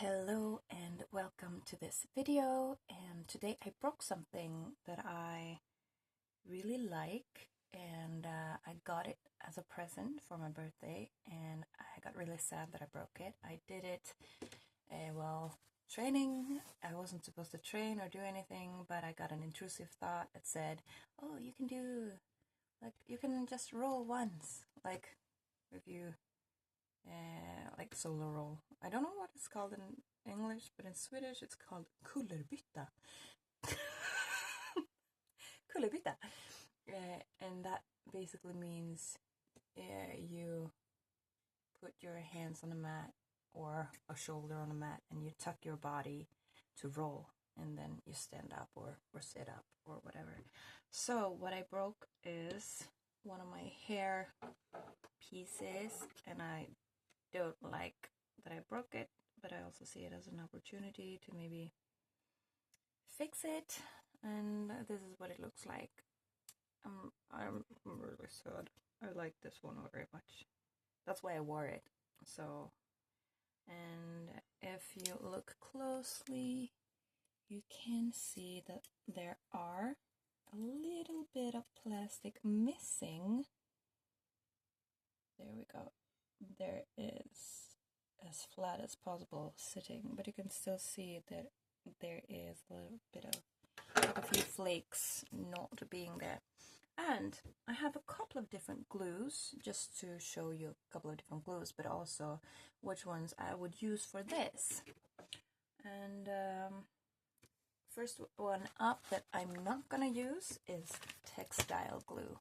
Hello and welcome to this video, and today I broke something that I really like, and I got it as a present for my birthday, and I got really sad that I broke it. I did it while training. I wasn't supposed to train or do anything, but I got an intrusive thought that said, oh, you can just roll once, like if you like solo roll. I don't know what it's called in English, but in Swedish it's called kullerbytta. Kullerbytta. And that basically means you put your hands on a mat or a shoulder on a mat and you tuck your body to roll, and then you stand up or sit up or whatever. So what I broke is one of my hair pieces, and I don't like that I broke it, but I also see it as an opportunity to maybe fix it, and this is what it looks like. I'm really sad. I like this one very much. That's why I wore it. So, and if you look closely, you can see that there are a little bit of plastic missing. There we go. There is as flat as possible sitting, but you can still see that there is a little bit of a few flakes not being there. And I have a couple of different glues, just to show you a couple of different glues, but also which ones I would use for this. And first one up that I'm not gonna use is textile glue.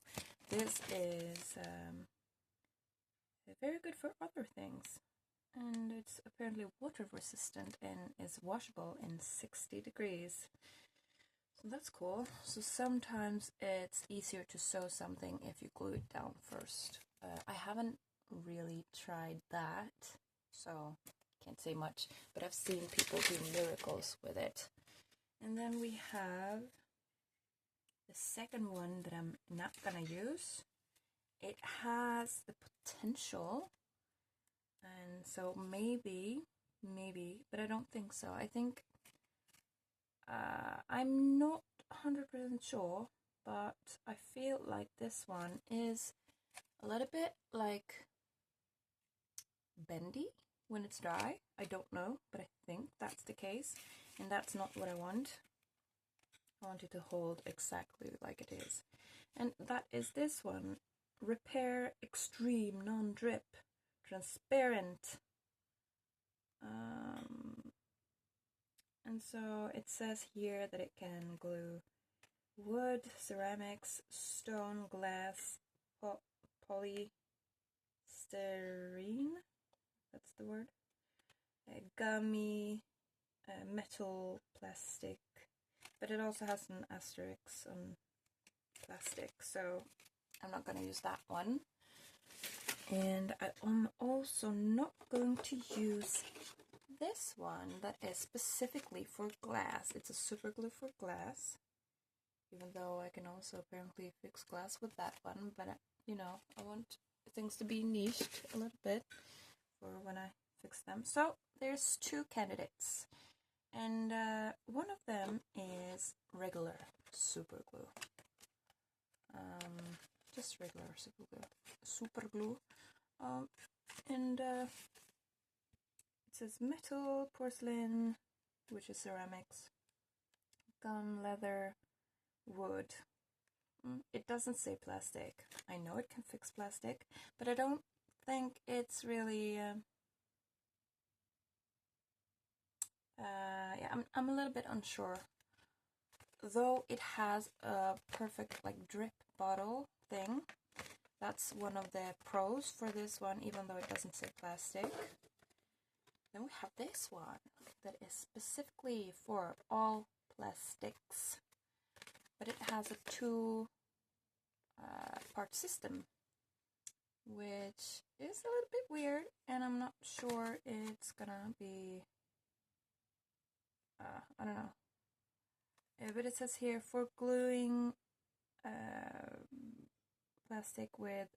This is very good for other things, and it's apparently water resistant and is washable in 60 degrees. So that's cool. So sometimes it's easier to sew something if you glue it down first. I haven't really tried that, so can't say much, but I've seen people do miracles with it. And then we have the second one that I'm not gonna use. It has the potential, and so maybe, but I don't think so. I think I'm not 100% sure, but I feel like this one is a little bit like bendy when it's dry. I don't know, but I think that's the case, and that's not what I want. I want it to hold exactly like it is, and that is this one. Repair Extreme Non-Drip Transparent. And so it says here that it can glue wood, ceramics, stone, glass, polystyrene, that's the word, gummy, metal, plastic, but it also has an asterisk on plastic, so I'm not going to use that one. And I'm also not going to use this one that is specifically for glass. It's a super glue for glass, even though I can also apparently fix glass with that one, but you know, I want things to be niched a little bit for when I fix them. So there's two candidates, and one of them is regular super glue. Just regular super glue. And it says metal, porcelain, which is ceramics, gum, leather, wood. It doesn't say plastic. I know it can fix plastic, but I don't think it's really. Yeah, I'm a little bit unsure. Though it has a perfect like drip bottle thing. That's one of the pros for this one, even though it doesn't say plastic. Then we have this one that is specifically for all plastics, but it has a two-part system, which is a little bit weird, and I'm not sure it's gonna be, I don't know. But it says here for gluing plastic with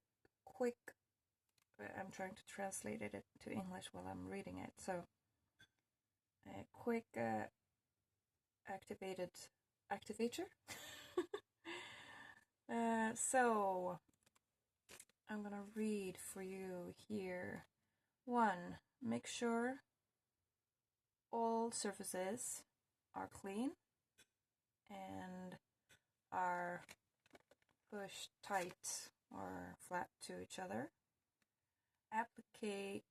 quick. I'm trying to translate it to English while I'm reading it. So a quick activator. So I'm gonna read for you here. 1. Make sure all surfaces are clean and are pushed tight or flat to each other. Applicate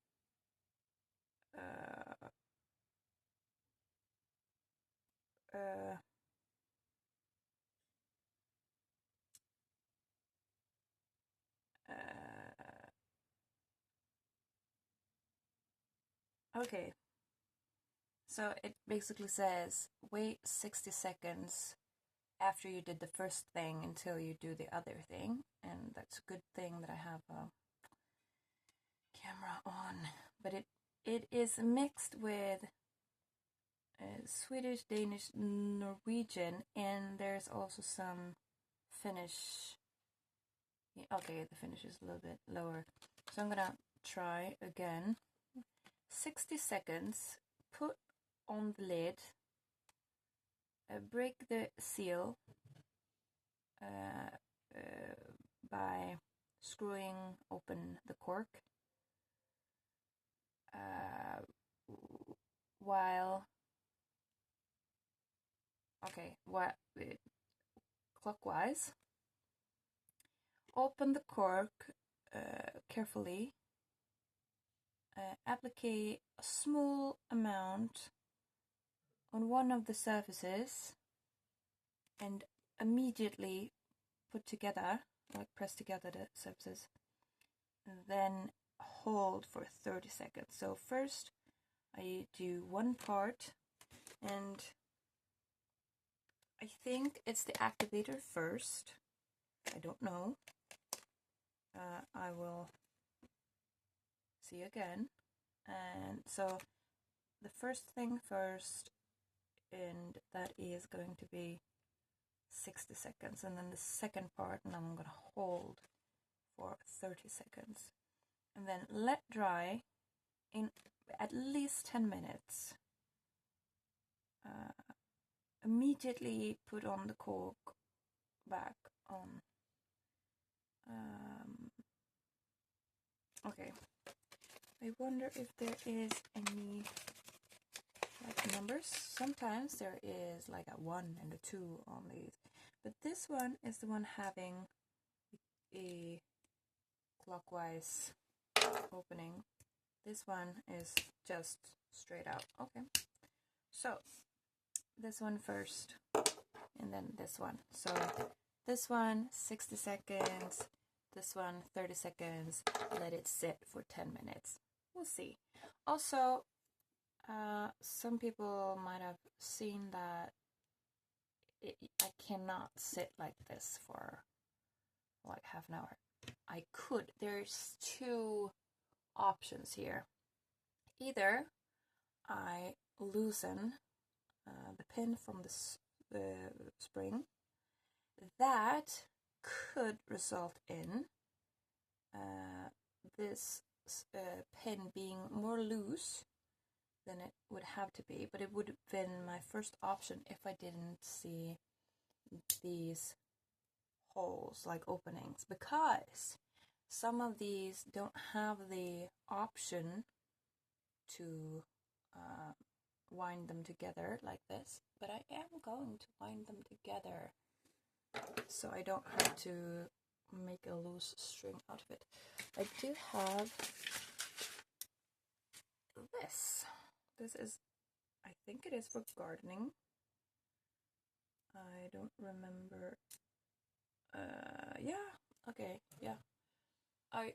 okay, so it basically says wait 60 seconds after you did the first thing until you do the other thing, and that's a good thing that I have a camera on. But it is mixed with Swedish, Danish, Norwegian, and there's also some Finnish. Okay, the Finnish is a little bit lower, so I'm gonna try again. 60 seconds, put on the lid, break the seal by screwing open the cork, clockwise. Open the cork carefully. Apply a small amount on one of the surfaces and immediately put together, like press together the surfaces, and then hold for 30 seconds. So first I do one part, and I think it's the activator first. I don't know. I will see again. And so the first thing first, and that is going to be 60 seconds, and then the second part, and I'm gonna hold for 30 seconds, and then let dry in at least 10 minutes. Immediately put on the cork back on. Okay, I wonder if there is any like numbers. Sometimes there is like a 1 and a 2 on these, but this one is the one having a clockwise opening. This one is just straight out. Okay, so this one first, and then this one. So this one 60 seconds, this one 30 seconds. Let it sit for 10 minutes. We'll see. Also, some people might have seen that I cannot sit like this for like half an hour. I could. There's 2 options here. Either I loosen the pin from the spring. That could result in this pin being more loose than it would have to be, but it would have been my first option if I didn't see these holes, like openings, because some of these don't have the option to wind them together like this, but I am going to wind them together so I don't have to make a loose string out of it. I do have this. This is, I think it is for gardening. I don't remember. Yeah, okay, yeah.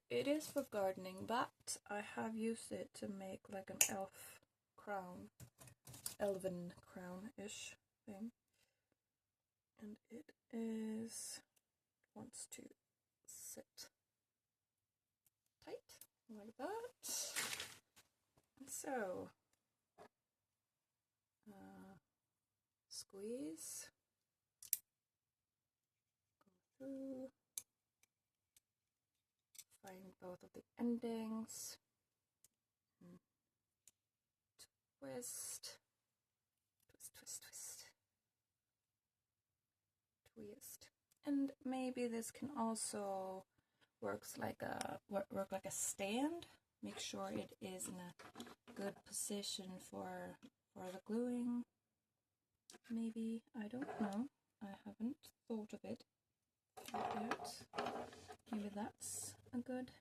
It is for gardening, but I have used it to make like an elven crown-ish thing. And it wants to sit tight like that. And so squeeze, go through, find both of the endings, twist, And maybe this can also work like a stand. Make sure it is in a good position for the gluing. Maybe, I don't know. I haven't thought of it yet. Maybe that's a good.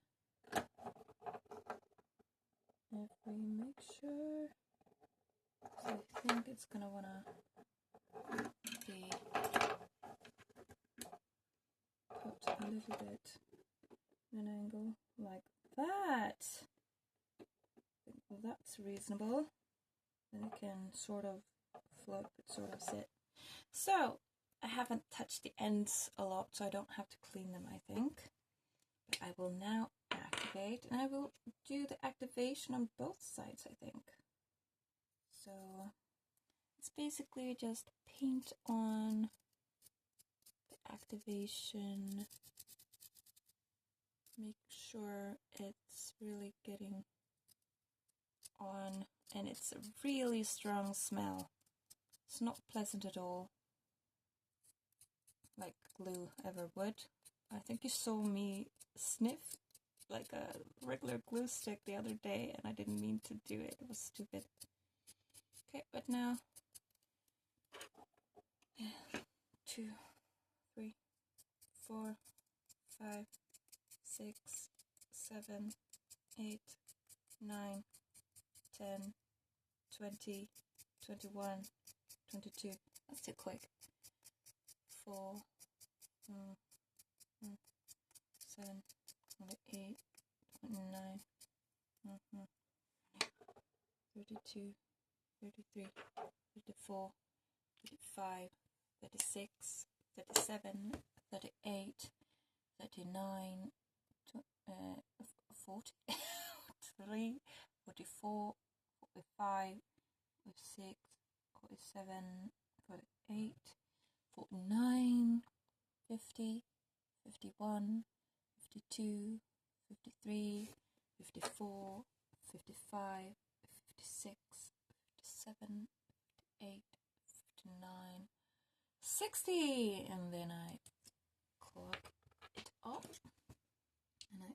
If we make sure, so I think it's gonna wanna be put a little bit in an angle like that. Well, that's reasonable. Then it can sort of float, but sort of sit. So I haven't touched the ends a lot, so I don't have to clean them, I think. But I will now activate, and I will do the activation on both sides, I think. So it's basically just paint on the activation, make sure it's really getting on, and it's a really strong smell. It's not pleasant at all, like glue ever would. I think you saw me sniff like a regular glue stick the other day, and I didn't mean to do it. It was stupid. Okay, but now 2, 3, 4, 5, 6, 7, 8, 9, 10, 20, 21, 22. That's too quick. 4, 7, 8, 29, 32, 33, 34, 35, 36, 37, 38, 39, 40, 43, 44, 45, 46, 47, 48, 49, 50, 51, 52, 53, 54, 55, 56, 57, 58, 59, 60, and then I clog it up and I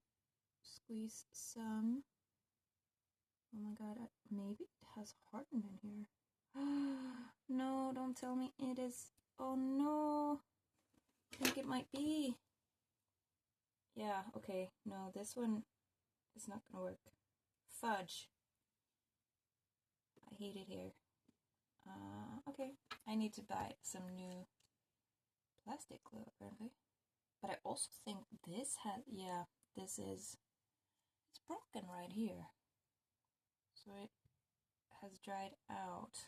squeeze some. Oh my god, maybe it has hardened in here. No, don't tell me it is. Oh no, I think it might be. Yeah, okay, no, this one is not gonna work. Fudge. I hate it here. Okay, I need to buy some new plastic glue apparently. But I also think this has, yeah, this is, it's broken right here. So it has dried out.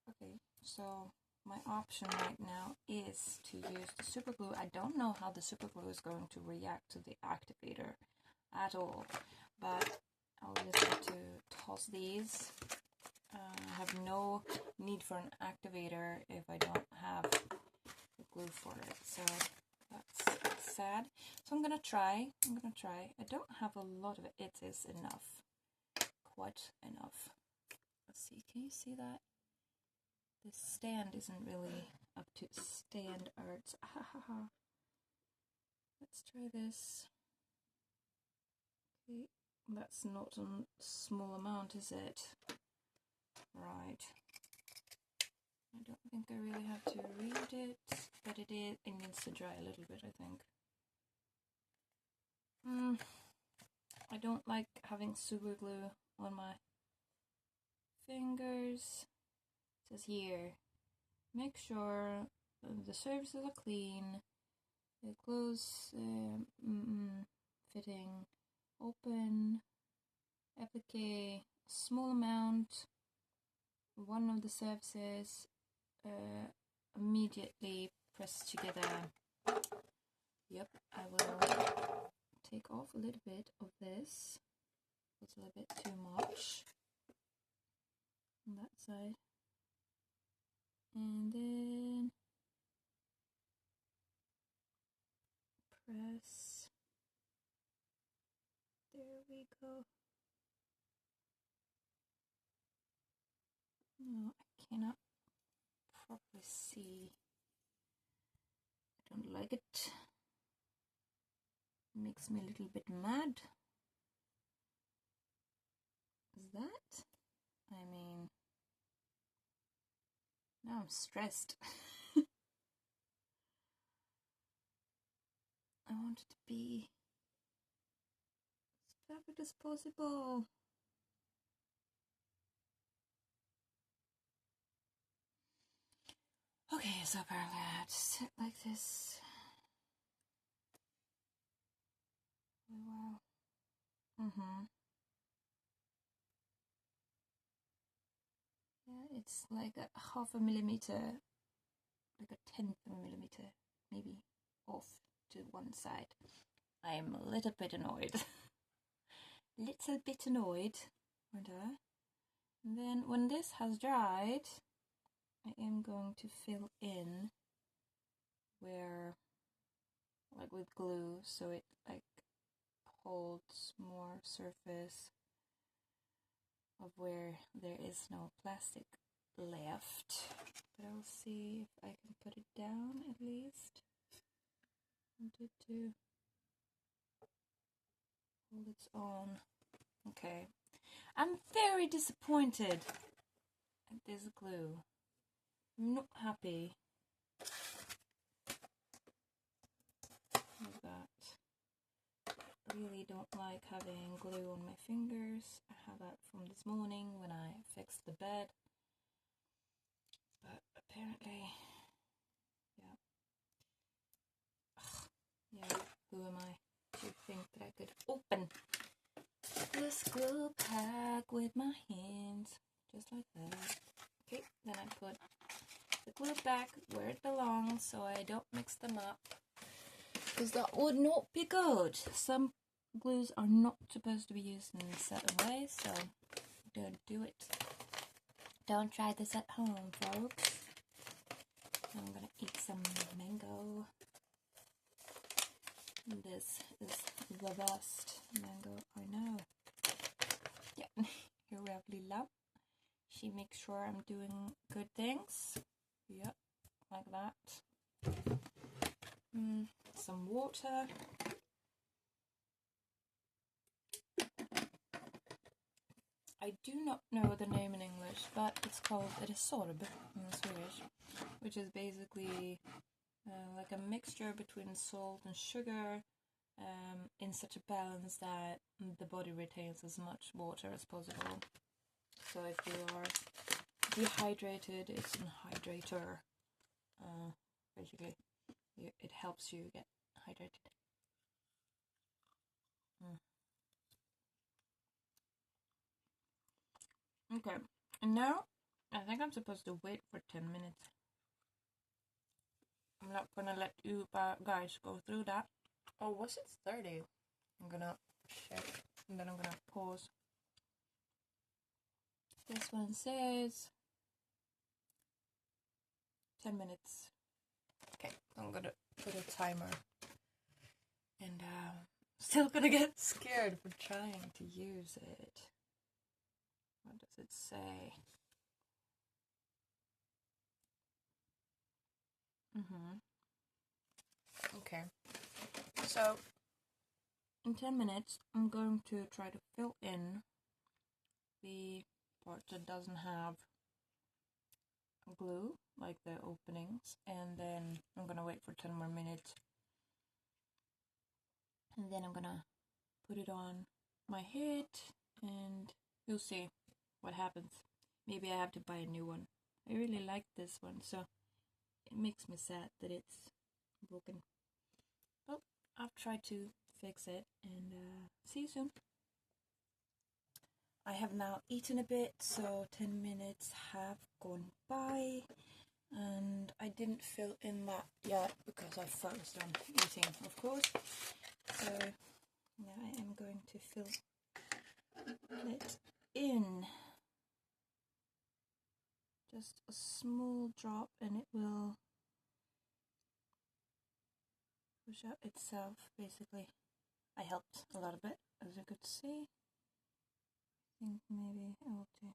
Okay, so my option right now is to use the super glue. I don't know how the super glue is going to react to the activator at all, but I'll just have to toss these. I have no need for an activator if I don't have the glue for it, so that's sad. So I'm gonna try. I don't have a lot of it. It is enough, quite enough. Let's see, can you see that? The stand isn't really up to standards. Let's try this. Okay, that's not a small amount, is it? Right. I don't think I really have to read it, but it needs to dry a little bit, I think. I don't like having super glue on my fingers. It says here, make sure the surfaces are clean, the clothes fitting, open, applique, small amount, one of the surfaces, immediately press together. Yep, I will take off a little bit of this. It's a little bit too much on that side. And then press. There we go. No, I cannot properly see. like it. Makes me a little bit mad. Is that? I mean, now I'm stressed. I want it to be as perfect as possible. Okay, so apparently I have to sit like this. Oh, wow. Yeah, it's like a half a millimeter, like a tenth of a millimeter, maybe, off to one side. I am a little bit annoyed. Little bit annoyed, aren't I? And then when this has dried, I am going to fill in where, like with glue, so it like holds more surface of where there is no plastic left. But I'll see if I can put it down at least. Wanted to hold its own. Okay. I'm very disappointed at this glue. I'm not happy with that. I really don't like having glue on my fingers. I had that from this morning when I fixed the bed. But apparently, yeah, who am I to think that I could open this glue pack with my hands, just like that. Okay, then I put the glue back where it belongs so I don't mix them up, because that would not be good. Some glues are not supposed to be used in a certain way, so don't do it. Don't try this at home, folks. I'm gonna eat some mango. This is the best mango I know. Yeah, here we have Lila. She makes sure I'm doing good things. Yep, like that. Some water. I do not know the name in English, but it's called resorb in Swedish, which is basically like a mixture between salt and sugar in such a balance that the body retains as much water as possible. So if you are dehydrated, it's an hydrator. Basically, it helps you get hydrated. Okay, and now I think I'm supposed to wait for 10 minutes. I'm not gonna let you guys go through that. Oh, was it 30? I'm gonna check and then I'm gonna pause. This one says 10 minutes. Okay, I'm gonna put a timer. And still gonna get scared for trying to use it. What does it say? Okay. So, in 10 minutes, I'm going to try to fill in the part that doesn't have glue, like the openings, and then I'm gonna wait for 10 more minutes. And then I'm gonna put it on my head, and you'll see what happens. Maybe I have to buy a new one. I really like this one, so it makes me sad that it's broken. Well, I've tried to fix it, and see you soon. I have now eaten a bit, so 10 minutes have gone by, and I didn't fill in that yet because I focused on eating, of course. So now I am going to fill it in. Just a small drop and it will push out itself, basically. I helped a lot of it, as you could see. I think maybe I will do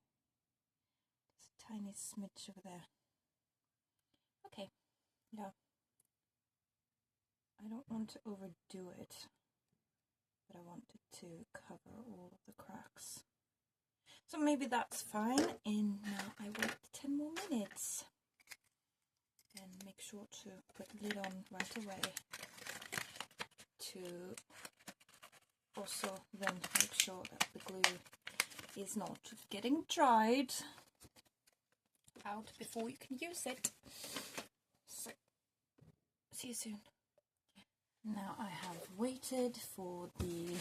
just a tiny smidge over there. Okay, yeah. I don't want to overdo it, but I wanted to cover all of the cracks. So maybe that's fine, and now I wait 10 more minutes. And make sure to put the lid on right away to also then make sure that the glue is not getting dried out before you can use it. So, see you soon. Now I have waited for the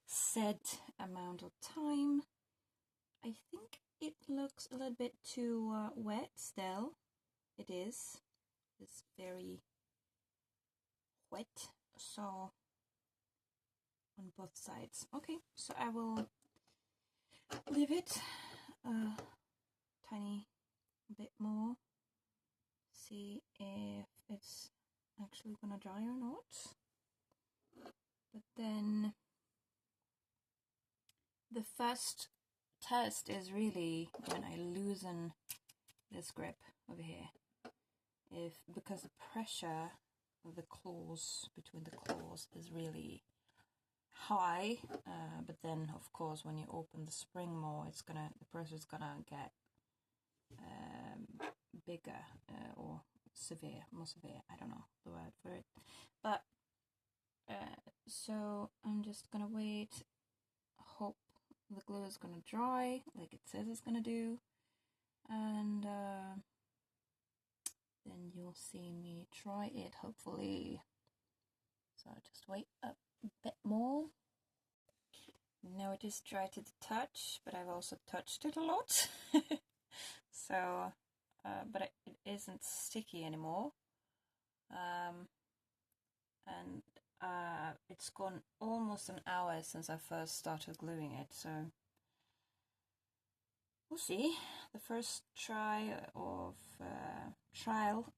set amount of time. I think it looks a little bit too wet still. It is. It's very wet, so on both sides. Okay, so I will leave it a tiny bit more. See if it's actually gonna dry or not. But then the first test is really when I loosen this grip over here. Because the pressure of the claws, between the claws, is really high, but then of course when you open the spring more, the pressure is gonna get bigger or more severe. I don't know the word for it, but so I'm just gonna wait, hope the glue is gonna dry like it says it's gonna do, and then you'll see me try it, hopefully. So just wait a bit more. Now it is dry to the touch, but I've also touched it a lot. So, but it isn't sticky anymore. And it's gone almost an hour since I first started gluing it, so we'll see. The first trial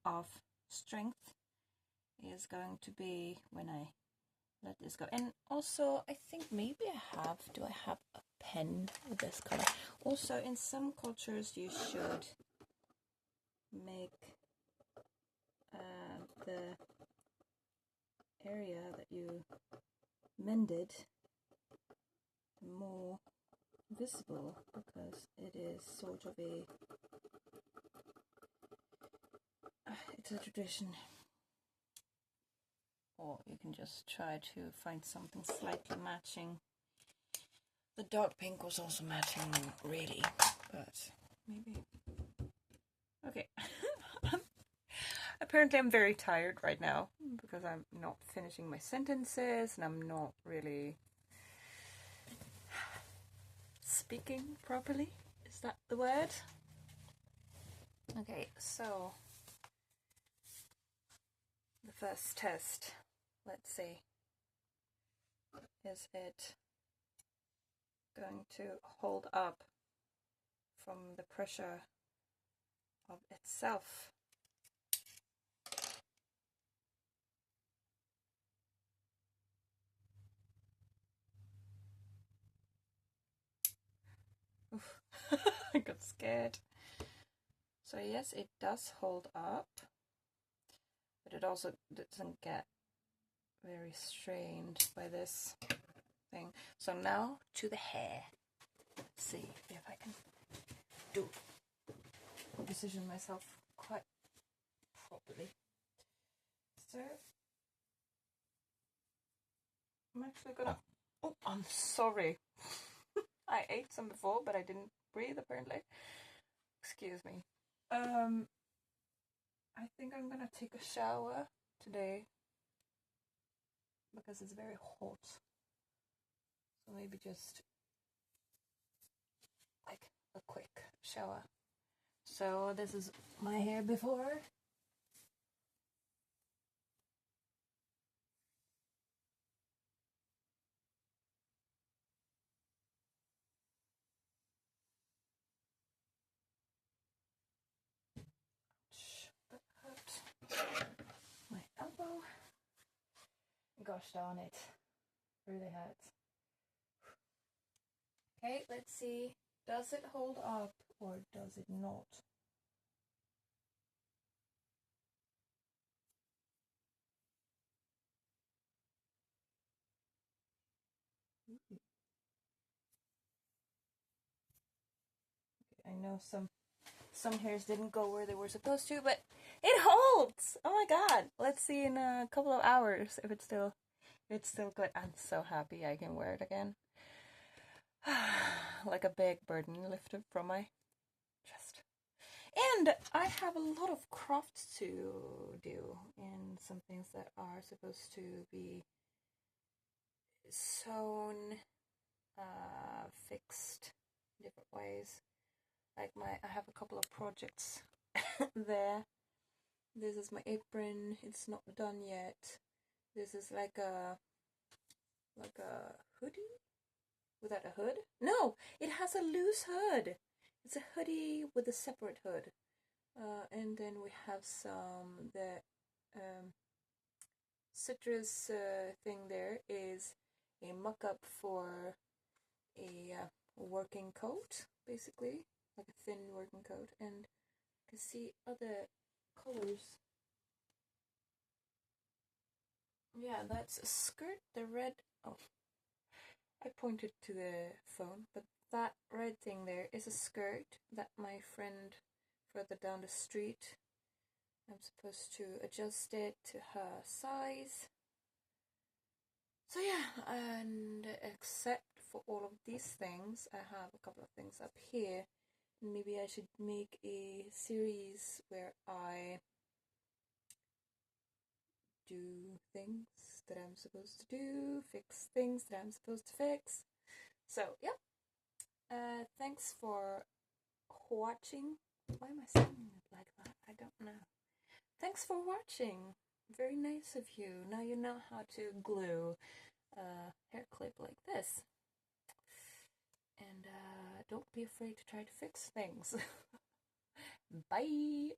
of strength is going to be when I let this go. And also, I think maybe do I have a pen with this color? Also, in some cultures you should make the area that you mended more visible, because it is sort of it's a tradition. Or you can just try to find something slightly matching. The dark pink was also matching really, but maybe. Okay. Apparently I'm very tired right now because I'm not finishing my sentences and I'm not really speaking properly. Is that the word? Okay, so the first test, let's see. Is it going to hold up from the pressure of itself? Oof. I got scared. So yes, it does hold up, but it also doesn't get very strained by this thing. So now to the hair. Let's see if I can position myself quite properly. So I'm actually gonna. Oh, I'm sorry. I ate some before, but I didn't breathe apparently. Excuse me. I think I'm gonna take a shower today because it's very hot. So maybe just like a quick shower. So this is my hair before. That hurt. My elbow. Gosh darn it. Really hurts. Okay, let's see. Does it hold up or does it not? know some hairs didn't go where they were supposed to, but it holds. Oh my god! Let's see in a couple of hours if it's still good. I'm so happy I can wear it again. Like a big burden lifted from my chest. And I have a lot of crafts to do, and some things that are supposed to be sewn, fixed in different ways. Like I have a couple of projects there. This is my apron. It's not done yet. This is like a hoodie without a hood. No, it has a loose hood. It's a hoodie with a separate hood. And then we have the citrus thing there is a mock-up for a working coat, basically, like a thin working coat, and you can see other colors. Yeah, that's a skirt, the red, oh, I pointed to the phone, but that red thing there is a skirt that my friend further down the street, I'm supposed to adjust it to her size. So yeah, and except for all of these things, I have a couple of things up here. Maybe I should make a series where I do things that I'm supposed to do, fix things that I'm supposed to fix. So yeah, thanks for watching. Why am I saying it like that? I don't know. Thanks for watching. Very nice of you. Now you know how to glue a hair clip like this. And don't be afraid to try to fix things. Bye!